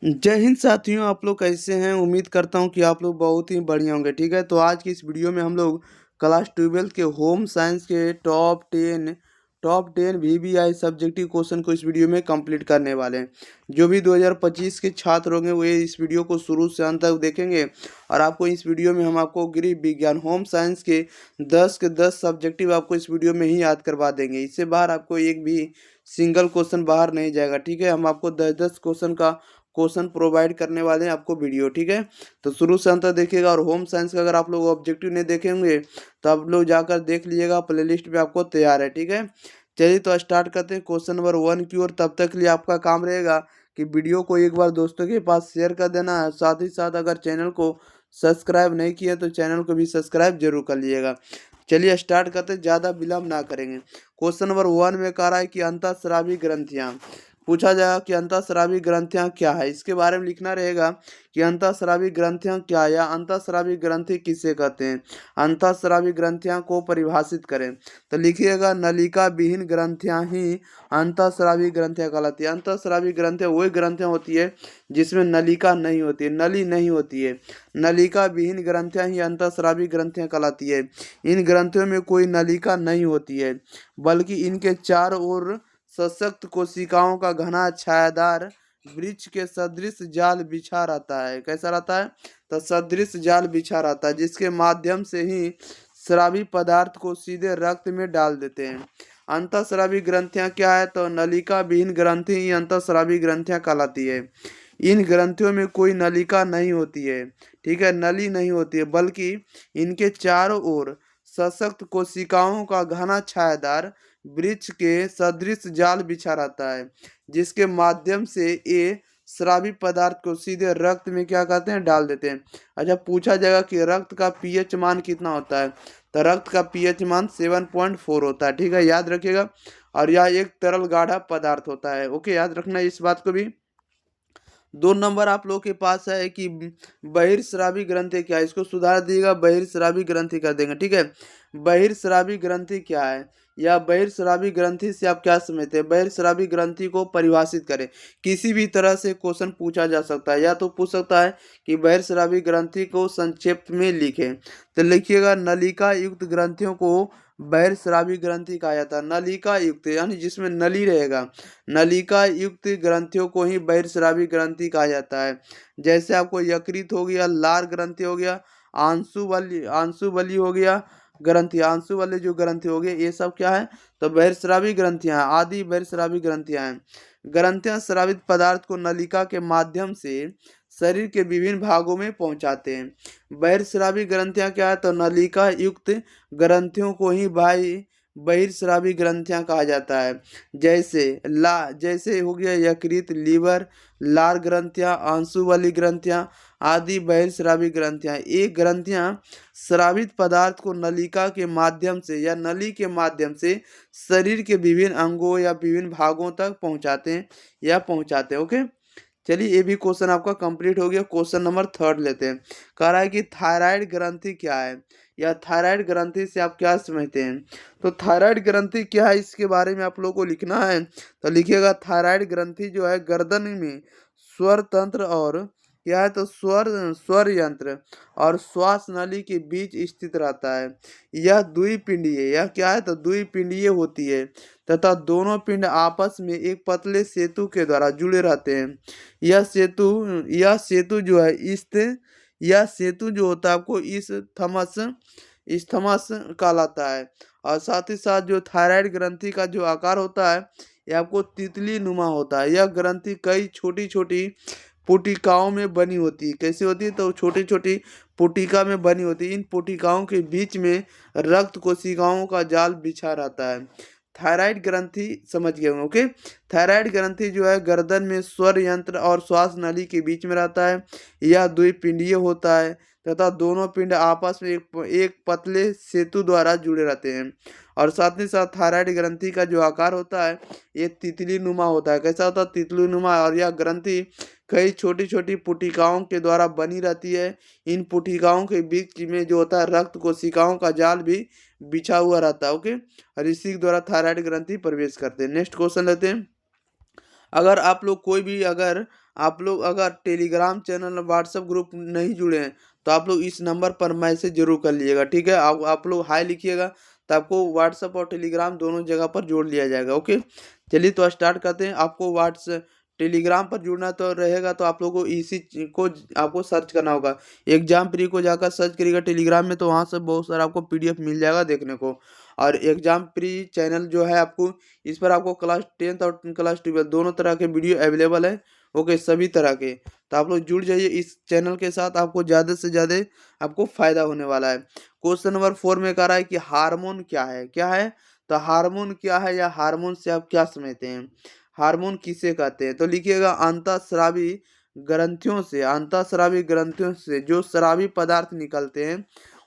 जय हिंद साथियों, आप लोग कैसे हैं? उम्मीद करता हूं कि आप लोग बहुत ही बढ़िया होंगे। ठीक है, तो आज की इस वीडियो में हम लोग क्लास 12 के होम साइंस के टॉप 10 VBI सब्जेक्टिव क्वेश्चन को इस वीडियो में कंप्लीट करने वाले हैं। जो भी 2025 के छात्र होंगे वो इस वीडियो को शुरू से अंत तक देखेंगे और आपको इस वीडियो में हम आपको गृह विज्ञान होम साइंस के 10 के 10 सब्जेक्टिव आपको इस वीडियो में ही याद करवा देंगे। इससे बाहर आपको एक भी सिंगल क्वेश्चन बाहर नहीं जाएगा। ठीक है, हम आपको 10-10 क्वेश्चन प्रोवाइड करने वाले हैं आपको वीडियो। ठीक है, तो शुरू से अंत तक देखिएगा। और होम साइंस का अगर आप लोग ऑब्जेक्टिव नहीं देखेंगे तो आप लोग जाकर देख लीजिएगा, प्लेलिस्ट में आपको तैयार है। ठीक है, चलिए तो स्टार्ट करते हैं क्वेश्चन नंबर 1 की ओर। तब तक के लिए आपका काम रहेगा कि वीडियो को एक बार दोस्तों के पास शेयर कर देना है। साथ ही साथ अगर चैनल को सब्सक्राइब नहीं किया तो चैनल को भी सब्सक्राइब जरूर कर लीजिएगा। चलिए स्टार्ट करते हैं, ज़्यादा विलम्ब ना करेंगे। क्वेश्चन नंबर 1 में कह रहा है कि अंतःस्रावी ग्रंथियाँ। पूछा जाएगा कि अंतःस्रावी ग्रंथियां क्या है। इसके बारे में लिखना रहेगा कि अंतःस्रावी ग्रंथियां क्या है या अंतःस्रावी ग्रंथि किसे कहते हैं। अंतःस्रावी ग्रंथियां को परिभाषित करें तो लिखिएगा नलिका विहीन ग्रंथियां ही अंतःस्रावी ग्रंथियां कहलाती है। अंतःस्रावी ग्रंथियां वही ग्रंथियां होती है जिसमें नलिका नहीं होती है, नली नहीं होती है। नलिका विहीन ग्रंथियां ही अंतःस्रावी ग्रंथियां कहलाती है। इन ग्रंथियों में कोई नलिका नहीं होती है बल्कि इनके चारों ओर सशक्त कोशिकाओं का घना छायादार वृक्ष के सदृश जाल बिछा रहता है। कैसा रहता है? तो सदृश जाल बिछा रहता है, जिसके माध्यम से ही स्रावी पदार्थ को सीधे रक्त में डाल देते हैं। अंतःस्रावी ग्रंथियां क्या है? तो नलिका विहीन ग्रंथि ही अंतःस्रावी ग्रंथियां कहलाती है। इन ग्रंथियों में कोई नलिका नहीं होती है। ठीक है, नली नहीं होती है बल्कि इनके चारों ओर सशक्त कोशिकाओं का घना छायादार वृक्ष के सदृश जाल बिछा रहता है, जिसके माध्यम से ये स्रावी पदार्थ को सीधे रक्त में क्या कहते हैं? डाल देते हैं। अच्छा, पूछा जाएगा कि रक्त का पीएच मान कितना होता है। तो रक्त का पीएच मान 7.4 होता है। ठीक है, याद रखिएगा। और यह एक तरल गाढ़ा पदार्थ होता है। ओके, याद रखना इस बात को भी। 2 नंबर आप लोगों के पास है कि बहिर्स्रावी ग्रंथि क्या है। इसको सुधार दिएगा, बहिर्स्रावी ग्रंथि कर देंगे। ठीक है, बहिर्स्रावी ग्रंथि क्या है या बहिर्स्रावी ग्रंथि से आप क्या समझते हैं? बहिर्स्रावी ग्रंथि को परिभाषित करें। किसी भी तरह से क्वेश्चन पूछा जा सकता है, या तो पूछ सकता है कि बहिर्स्रावी ग्रंथि को संक्षेप में लिखें। तो लिखिएगा नलिका युक्त ग्रंथियों को बहिर्स्रावी ग्रंथि कहा जाता है। नलिका युक्त यानी जिसमें नली रहेगा, नलिका युक्त ग्रंथियों को ही बहिर्स्रावी ग्रंथि कहा जाता है। जैसे आपको यकृत हो गया, लार ग्रंथि हो गया, आंसू बली हो गया, ग्रंथि आंसू वाले जो ग्रंथि हो गए, ये सब क्या है? तो बहिर्स्रावी ग्रंथियां हैं, आदि बहिर्स्रावी ग्रंथियां हैं। ग्रंथियां स्रावित पदार्थ को नलिका के माध्यम से शरीर के विभिन्न भागों में पहुंचाते हैं। बहिर्स्रावी ग्रंथियां क्या है? तो नलिका युक्त ग्रंथियों को ही बहिर्स्रावी ग्रंथियां कहा जाता है। जैसे हो गया यकृत, लीवर, लार ग्रंथियां, आंसू वाली ग्रंथियां आदि बहिर्स्रावी ग्रंथियां। ये ग्रंथियां स्रावित पदार्थ को नलिका के माध्यम से या नली के माध्यम से शरीर के विभिन्न अंगों या विभिन्न भागों तक पहुंचाते हैं। ओके, चलिए ये भी क्वेश्चन आपका कंप्लीट हो गया। क्वेश्चन नंबर 3 लेते हैं। कह रहा है कि थायराइड ग्रंथि क्या है या थायराइड ग्रंथि से आप क्या समझते हैं। तो थायराइड ग्रंथि क्या है, इसके बारे में आप लोगों को लिखना है। तो लिखिएगा थायराइड ग्रंथि जो है गर्दन में स्वर तंत्र और क्या है? तो स्वर यंत्र और श्वास नली के बीच स्थित रहता है। यह द्विपिंडीय, यह क्या है? तो द्विपिंडीय होती है तथा दोनों पिंड आपस में एक पतले सेतु के द्वारा जुड़े रहते हैं। यह सेतु जो है यह सेतु जो होता है आपको इस्थमस कहलाता है। और साथ ही साथ जो थायराइड ग्रंथि का जो आकार होता है यह आपको तितली नुमा होता है। यह ग्रंथि कई छोटी छोटी पुटिकाओं में बनी होती है। कैसी होती है? तो छोटी छोटी पुटिका में बनी होती है। इन पुटिकाओं के बीच में रक्त कोशिकाओं का जाल बिछा रहता है। थायराइड ग्रंथि समझ गए होंगे। ओके, थायराइड ग्रंथि जो है गर्दन में स्वर यंत्र और श्वास नली के बीच में रहता है। यह द्विपिंडीय होता है तथा दोनों पिंड आपस में एक पतले सेतु द्वारा जुड़े रहते हैं। और साथ ही साथ थायराइड ग्रंथि का जो आकार होता है ये तितली नुमा होता है। कैसा होता है? तितली नुमा। और यह ग्रंथि कई छोटी छोटी पुटिकाओं के द्वारा बनी रहती है। इन पुटिकाओं के बीच में जो होता है रक्त कोशिकाओं का जाल भी बिछा हुआ रहता है। ओके, और इसी के द्वारा थायराइड ग्रंथि प्रवेश करते हैं। नेक्स्ट क्वेश्चन लेते हैं। अगर आप लोग कोई भी अगर आप लोग अगर टेलीग्राम चैनल और व्हाट्सएप ग्रुप नहीं जुड़े हैं तो आप लोग इस नंबर पर मैसेज जरूर कर लीजिएगा, ठीक है। आप लोग हाई लिखिएगा तो आपको व्हाट्सएप और टेलीग्राम दोनों जगह पर जोड़ लिया जाएगा, ओके। चलिए तो स्टार्ट करते हैं। आपको व्हाट्सएप टेलीग्राम पर जुड़ना तो रहेगा तो आप लोगों को इसी को आपको सर्च करना होगा। एग्जाम प्री को जाकर सर्च करिएगा टेलीग्राम में, तो वहाँ से बहुत सारा आपको पीडीएफ मिल जाएगा देखने को। और एग्जाम प्री चैनल जो है आपको, इस पर आपको क्लास 10th और क्लास 12 दोनों तरह के वीडियो अवेलेबल है, ओके, सभी तरह के। तो आप लोग जुड़ जाइए इस चैनल के साथ, आपको ज़्यादा से ज़्यादा आपको फायदा होने वाला है। क्वेश्चन नंबर 4 में कह रहा है कि हार्मोन क्या है, क्या है। तो हार्मोन क्या है या हार्मोन से आप क्या समझते हैं, हार्मोन किसे कहते हैं। तो लिखिएगा अंतःस्रावी ग्रंथियों से, अंतःस्रावी ग्रंथियों से जो स्रावी पदार्थ निकलते हैं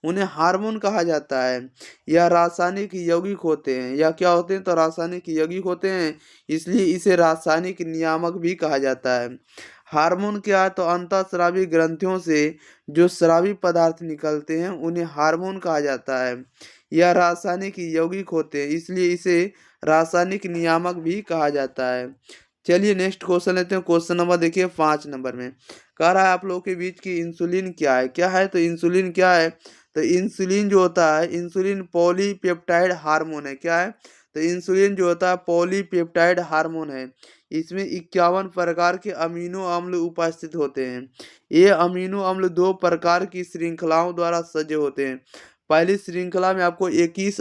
उन्हें हार्मोन कहा जाता है। यह रासायनिक यौगिक होते हैं, या क्या होते हैं, तो रासायनिक यौगिक होते हैं, इसलिए इसे रासायनिक नियामक भी कहा जाता है। हार्मोन क्या है, तो अंतःस्रावी ग्रंथियों से जो स्रावी पदार्थ निकलते हैं उन्हें हार्मोन कहा जाता है। यह रासायनिक यौगिक होते हैं, इसलिए इसे रासायनिक नियामक भी कहा जाता है। चलिए नेक्स्ट क्वेश्चन लेते हैं। क्वेश्चन नंबर देखिए 5 नंबर में कह रहा है आप लोगों के बीच की इंसुलिन क्या है, क्या है। तो इंसुलिन क्या है, तो इंसुलिन जो होता है, इंसुलिन पॉलीपेप्टाइड हार्मोन है, क्या है। तो इंसुलिन जो होता है पॉलीपेप्टाइड हार्मोन है। इसमें 51 प्रकार के अमीनो अम्ल उपस्थित होते हैं। ये अमीनो अम्ल 2 प्रकार की श्रृंखलाओं द्वारा सजे होते हैं। पहली श्रृंखला में आपको 21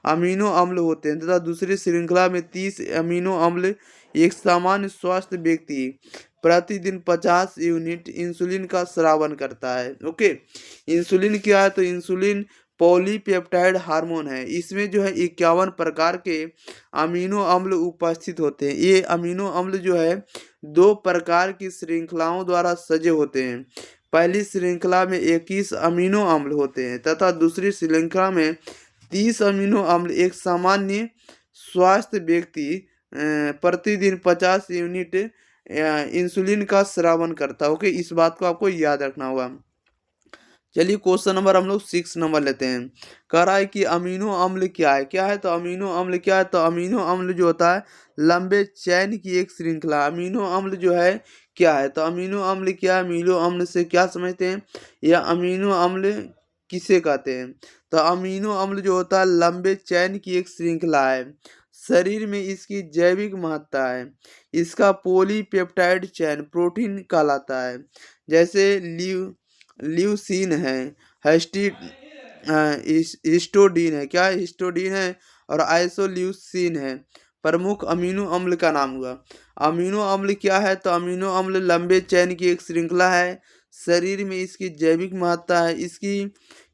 अमीनो अम्ल होते हैं तथा दूसरी श्रृंखला में 30 अमीनो अम्ल। एक सामान्य स्वस्थ व्यक्ति प्रतिदिन 50 यूनिट इंसुलिन का स्रावन करता है, ओके। इंसुलिन क्या है, तो इंसुलिन पॉलीपेप्टाइड हार्मोन है। इसमें जो है 51 प्रकार के अमीनो अम्ल उपस्थित होते हैं। ये अमीनो अम्ल जो है 2 प्रकार की श्रृंखलाओं द्वारा सजे होते हैं। पहली श्रृंखला में 21 अमीनो अम्ल होते हैं तथा दूसरी श्रृंखला में 30 अमीनो अम्ल। एक सामान्य स्वास्थ्य व्यक्ति प्रतिदिन 50 यूनिट इंसुलिन का स्रावन करता है, ओके। इस बात को आपको याद रखना होगा। चलिए क्वेश्चन नंबर हम लोग 6 नंबर लेते हैं। कह रहा है कि अमीनो अम्ल क्या है, क्या है। तो अमीनो अम्ल क्या है, तो अमीनो अम्ल जो होता है लंबे चैन की एक श्रृंखला। अमीनो अम्ल जो है क्या है, तो अमीनो अम्ल क्या है, अमीनो अम्ल से क्या समझते हैं, या अमीनो अम्ल किसे कहते हैं। तो अमीनो अम्ल जो होता है लंबे चैन की एक श्रृंखला है। शरीर में इसकी जैविक महत्ता है। इसका पॉलीपेप्टाइड चैन प्रोटीन कहलाता है। जैसे ल्यूसीन है, हेस्टी हिस्टोडीन है, क्या हिस्टोडीन है, और आइसोल्यूसिन है। प्रमुख अमीनो अम्ल का नाम हुआ। अमीनो अम्ल क्या है, तो अमीनो अम्ल लंबे चैन की एक श्रृंखला है। शरीर में इसकी जैविक महत्ता है।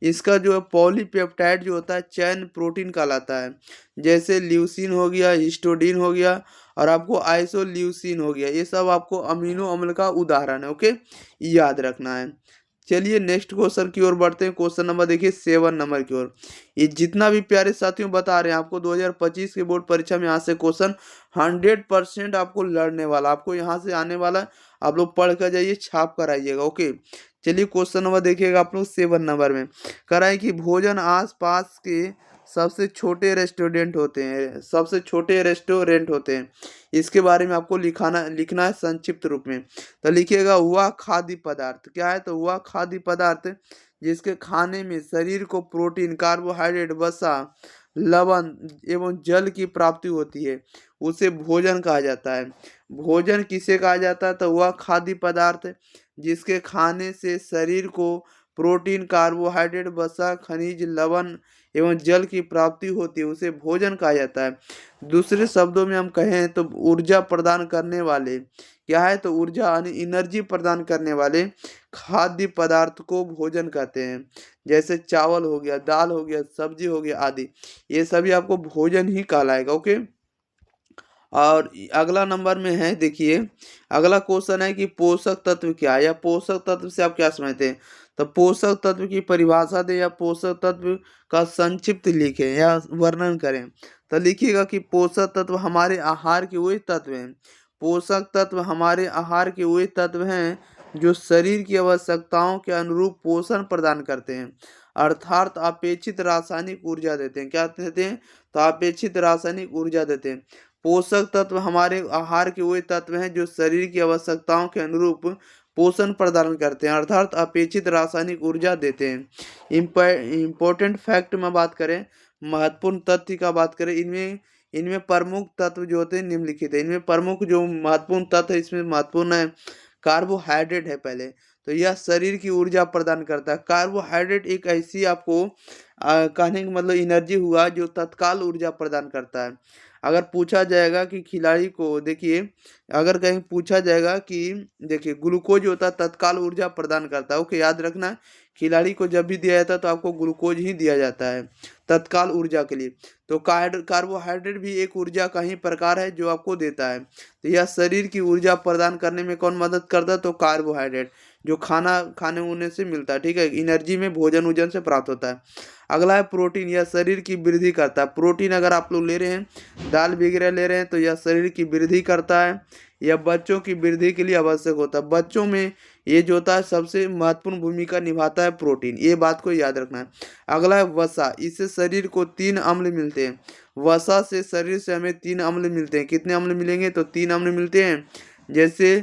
इसका जो है पॉलीपेप्टाइड जो होता है चैन प्रोटीन कहलाता है। जैसे ल्यूसीन हो गया, हिस्टोडीन हो गया, और आपको आइसोल्यूसिन हो गया। ये सब आपको अमीनो अम्ल का उदाहरण है, ओके, याद रखना है। चलिए नेक्स्ट क्वेश्चन की ओर बढ़ते हैं। क्वेश्चन नंबर देखिए 7 नंबर की ओर। ये जितना भी प्यारे साथियों बता रहे हैं आपको 2025 के बोर्ड परीक्षा में यहाँ से क्वेश्चन 100% आपको लड़ने वाला, आपको यहाँ से आने वाला है। आप लोग पढ़ कर जाइए, छाप कर आइएगा, ओके। चलिए क्वेश्चन नंबर देखिएगा आप लोग 7 नंबर में कह रहा है कि भोजन आस पास के सबसे छोटे रेस्टोरेंट होते हैं, सबसे छोटे रेस्टोरेंट होते हैं। इसके बारे में आपको लिखना है संक्षिप्त रूप में। तो लिखिएगा वह खाद्य पदार्थ, क्या है, तो वह खाद्य पदार्थ जिसके खाने में शरीर को प्रोटीन, कार्बोहाइड्रेट, वसा, लवण एवं जल की प्राप्ति होती है उसे भोजन कहा जाता है। भोजन किसे कहा जाता है, तो वह खाद्य पदार्थ जिसके खाने से शरीर को प्रोटीन, कार्बोहाइड्रेट, वसा, खनिज, लवण एवं जल की प्राप्ति होती है उसे भोजन कहा जाता है। दूसरे शब्दों में हम कहें तो ऊर्जा प्रदान करने वाले, क्या है, तो ऊर्जा यानी एनर्जी प्रदान करने वाले खाद्य पदार्थ को भोजन कहते हैं। जैसे चावल हो गया, दाल हो गया, सब्जी हो गया आदि, ये सभी आपको भोजन ही कहलाएगा, ओके। और अगला नंबर में है, देखिए अगला क्वेश्चन है कि पोषक तत्व क्या है, या पोषक तत्व से आप क्या समझते हैं। तो पोषक तत्व की परिभाषा दें या पोषक तत्व का संक्षिप्त लिखें या वर्णन करें। तो लिखिएगा कि पोषक तत्व हमारे आहार के वही तत्व हैं, पोषक तत्व हमारे आहार के वही तत्व हैं जो शरीर की आवश्यकताओं के अनुरूप पोषण प्रदान करते हैं, अर्थात अपेक्षित रासायनिक ऊर्जा देते हैं। क्या देते हैं, तो अपेक्षित रासायनिक ऊर्जा देते हैं। पोषक तत्व हमारे आहार के वे तत्व हैं जो शरीर की आवश्यकताओं के अनुरूप पोषण प्रदान करते हैं, अर्थात अपेक्षित रासायनिक ऊर्जा देते हैं। इम्पोर्टेंट फैक्ट में बात करें, महत्वपूर्ण तथ्य का बात करें, इनमें इनमें प्रमुख तत्व जो होते हैं निम्नलिखित है। इनमें प्रमुख जो महत्वपूर्ण तत्व है, इसमें महत्वपूर्ण है कार्बोहाइड्रेट है पहले, तो यह शरीर की ऊर्जा प्रदान करता है। कार्बोहाइड्रेट एक ऐसी आपको कहने का मतलब एनर्जी हुआ जो तत्काल ऊर्जा प्रदान करता है। अगर पूछा जाएगा कि खिलाड़ी को, देखिए अगर कहीं पूछा जाएगा कि देखिए ग्लूकोज होता है तत्काल ऊर्जा प्रदान करता है, ओके याद रखना, खिलाड़ी को जब भी दिया जाता है तो आपको ग्लूकोज ही दिया जाता है तत्काल ऊर्जा के लिए। तो कार्बोहाइड्रेट भी एक ऊर्जा का ही प्रकार है जो आपको देता है। तो यह शरीर की ऊर्जा प्रदान करने में कौन मदद करता है, तो कार्बोहाइड्रेट, जो खाना खाने उने से मिलता है, ठीक है, एनर्जी में भोजन उजन से प्राप्त होता है। अगला है प्रोटीन, यह शरीर की वृद्धि करता है। प्रोटीन अगर आप लोग ले रहे हैं, दाल वगैरह ले रहे हैं, तो यह शरीर की वृद्धि करता है। यह बच्चों की वृद्धि के लिए आवश्यक होता है। बच्चों में ये जो होता है सबसे महत्वपूर्ण भूमिका निभाता है प्रोटीन, ये बात को याद रखना है। अगला है वसा, इससे शरीर को 3 अम्ल मिलते हैं। वसा से शरीर से हमें 3 अम्ल मिलते हैं। कितने अम्ल मिलेंगे, तो 3 अम्ल मिलते हैं। जैसे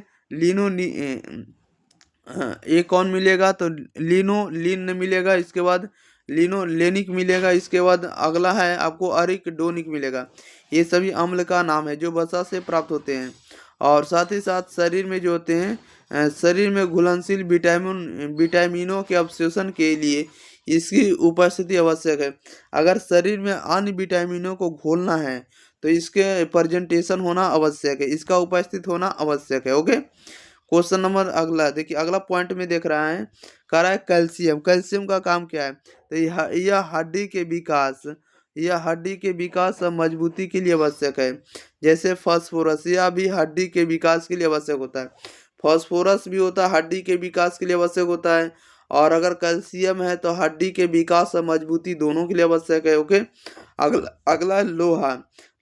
एक कौन मिलेगा, तो लिन मिलेगा, इसके बाद लिनोलेनिक मिलेगा, इसके बाद अगला है आपको अरिकडोनिक मिलेगा। ये सभी अम्ल का नाम है जो वसा से प्राप्त होते हैं। और साथ ही साथ शरीर में जो होते हैं शरीर में घुलनशील विटामिनों के अवशोषण के लिए इसकी उपस्थिति आवश्यक है। अगर शरीर में अन्य विटामिनों को घोलना है तो इसके प्रेजेंटेशन होना आवश्यक है, इसका उपस्थित होना आवश्यक है। ओके, क्वेश्चन नंबर अगला देखिए, अगला पॉइंट में देख रहा है, कह रहा है कैल्शियम। कैल्शियम का काम क्या है, तो यह हड्डी के विकास, यह हड्डी के विकास और मजबूती के लिए आवश्यक है। जैसे फास्फोरस, यह भी हड्डी के विकास के लिए आवश्यक होता है। फास्फोरस भी होता है हड्डी के विकास के लिए आवश्यक होता है। और अगर कैल्शियम है तो हड्डी के विकास और मजबूती दोनों के लिए आवश्यक है। ओके, अगला अगला है लोहा।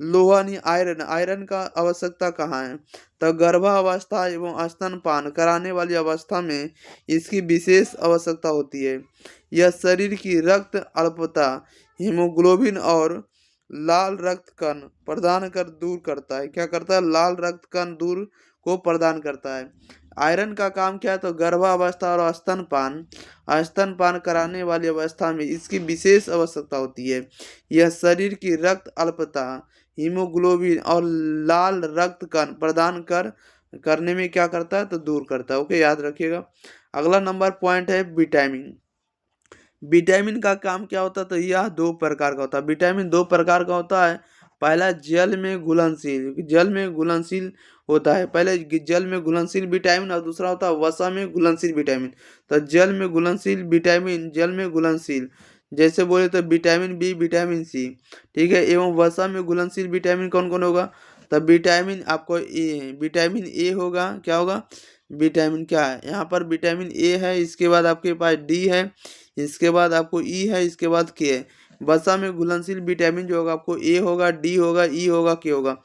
लोहा नहीं, आयरन। आयरन का आवश्यकता कहाँ है, तो गर्भावस्था एवं स्तनपान कराने वाली अवस्था में इसकी विशेष आवश्यकता होती है। यह शरीर की रक्त अल्पता, हीमोग्लोबिन और लाल रक्त कण प्रदान कर दूर करता है। क्या करता है, लाल रक्त कण दूर को प्रदान करता है। आयरन का काम क्या है, तो गर्भावस्था और स्तनपान कराने वाली अवस्था में इसकी विशेष आवश्यकता होती है। यह शरीर की रक्त अल्पता, हीमोग्लोबिन और लाल रक्त कण प्रदान करने में क्या करता है, तो दूर करता है। ओके, याद रखिएगा। अगला नंबर पॉइंट है विटामिन। विटामिन का काम क्या होता है, तो यह 2 प्रकार का होता है। विटामिन 2 प्रकार का होता है। पहला जल में घुलनशील, जल में घुलनशील होता है। पहले जल में घुलनशील विटामिन और दूसरा होता है वसा में घुलनशील विटामिन। तो जल में घुलनशील विटामिन, जल में घुलनशील जैसे बोले तो विटामिन बी, विटामिन सी, ठीक है। एवं वसा में घुलनशील विटामिन कौन कौन होगा, तब विटामिन आपको ए, विटामिन ए होगा। क्या होगा, विटामिन क्या है यहाँ पर, विटामिन ए है, इसके बाद आपके पास डी है, इसके बाद आपको ई है, इसके बाद के है। वसा में घुलनशील विटामिन जो होगा आपको ए होगा, डी होगा, ई होगा, के होगा,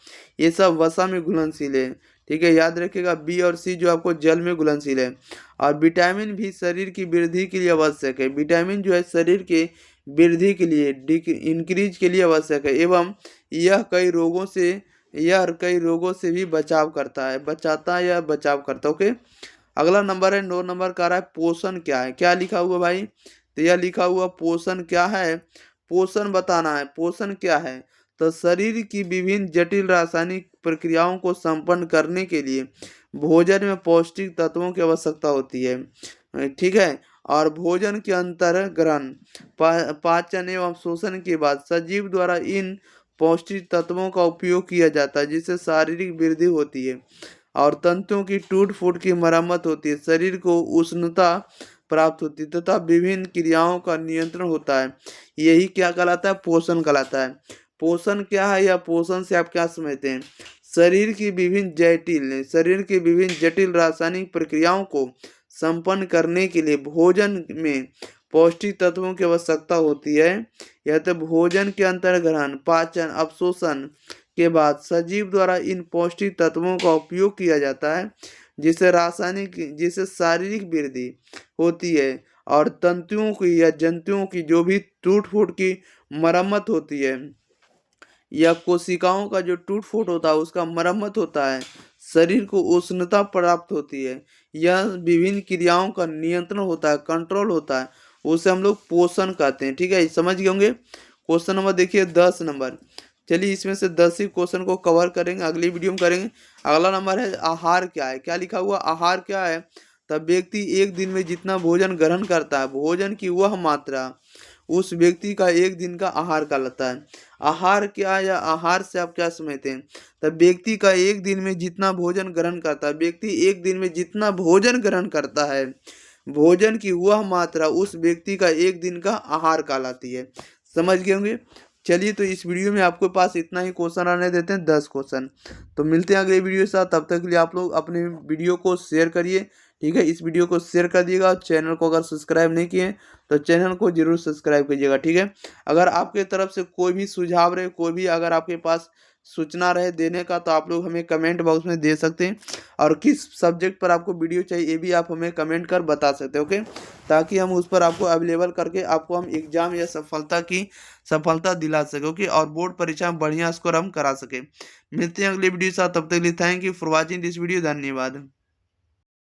ये सब वसा में घुलनशील है, ठीक है। याद रखिएगा बी और सी जो आपको जल में घुलनशील है। और विटामिन भी शरीर की वृद्धि के लिए आवश्यक है। विटामिन जो है शरीर के वृद्धि के लिए, इंक्रीज के लिए आवश्यक है। एवं यह कई रोगों से भी बचाव करता है, बचाता है या बचाव करता है। ओके, अगला नंबर है 9 नंबर का रहा है पोषण क्या है। क्या लिखा हुआ भाई, तो यह लिखा हुआ पोषण क्या है, पोषण बताना है। पोषण क्या है, तो शरीर की विभिन्न जटिल रासायनिक प्रक्रियाओं को संपन्न करने के लिए भोजन में पौष्टिक तत्वों की आवश्यकता होती है, ठीक है। और भोजन के अंतर ग्रहण, पाचन एवं शोषण के बाद सजीव द्वारा इन पौष्टिक तत्वों का उपयोग किया जाता है, जिससे शारीरिक वृद्धि होती है और तंतुओं की टूट फूट की मरम्मत होती है, शरीर को उष्णता प्राप्त होती है तथा विभिन्न क्रियाओं का नियंत्रण होता है। यही क्या कहलाता है, पोषण कहलाता है। पोषण क्या है, या पोषण से आप क्या समझते हैं, शरीर की विभिन्न जटिल रासायनिक प्रक्रियाओं को संपन्न करने के लिए भोजन में पौष्टिक तत्वों की आवश्यकता होती है। यह तो भोजन के अंतर्ग्रहण, पाचन, अवशोषण के बाद सजीव द्वारा इन पौष्टिक तत्वों का उपयोग किया जाता है, जिससे शारीरिक वृद्धि होती है और तंतुओं की या जंतुओं की जो भी टूट फूट की मरम्मत होती है। या कोशिकाओं का जो टूट फूट होता है उसका मरम्मत होता है, शरीर को उष्णता प्राप्त होती है, या विभिन्न क्रियाओं का नियंत्रण होता है, कंट्रोल होता है, उसे हम लोग पोषण कहते हैं। ठीक है, समझ गए होंगे। क्वेश्चन नंबर देखिए 10 नंबर। चलिए इसमें से 10 ही क्वेश्चन को कवर करेंगे, अगली वीडियो में करेंगे। अगला नंबर है आहार क्या है। क्या लिखा हुआ आहार क्या है? तब व्यक्ति एक दिन में जितना भोजन ग्रहण करता है, भोजन की वह मात्रा उस व्यक्ति का एक दिन का आहार कहलाता है। आहार क्या, या आहार से आप क्या समझते हैं? तब व्यक्ति का एक दिन में जितना भोजन ग्रहण करता है, व्यक्ति एक दिन में जितना भोजन ग्रहण करता है, भोजन की वह मात्रा उस व्यक्ति का एक दिन का आहार कहलाती है। समझ गए होंगे। चलिए तो इस वीडियो में आपके पास इतना ही क्वेश्चन आने देते हैं, 10 क्वेश्चन। तो मिलते हैं अगले वीडियो के साथ, तब तक के लिए आप लोग अपने वीडियो को शेयर करिए। ठीक है, इस वीडियो को शेयर कर दिएगा। चैनल को अगर सब्सक्राइब नहीं किए तो चैनल को जरूर सब्सक्राइब कीजिएगा। ठीक है, अगर आपके तरफ से कोई भी सुझाव रहे, कोई भी अगर आपके पास सूचना रहे देने का, तो आप लोग हमें कमेंट बॉक्स में दे सकते हैं। और किस सब्जेक्ट पर आपको वीडियो चाहिए ये भी आप हमें कमेंट कर बता सकते हैं। ओके, ताकि हम उस पर आपको अवेलेबल करके आपको हम एग्जाम या सफलता दिला सके। ओके, और बोर्ड परीक्षा में बढ़िया स्कोर हम करा सके। मिलते हैं अगली वीडियो के साथ, तब तक के लिए thank you for watching this video. धन्यवाद।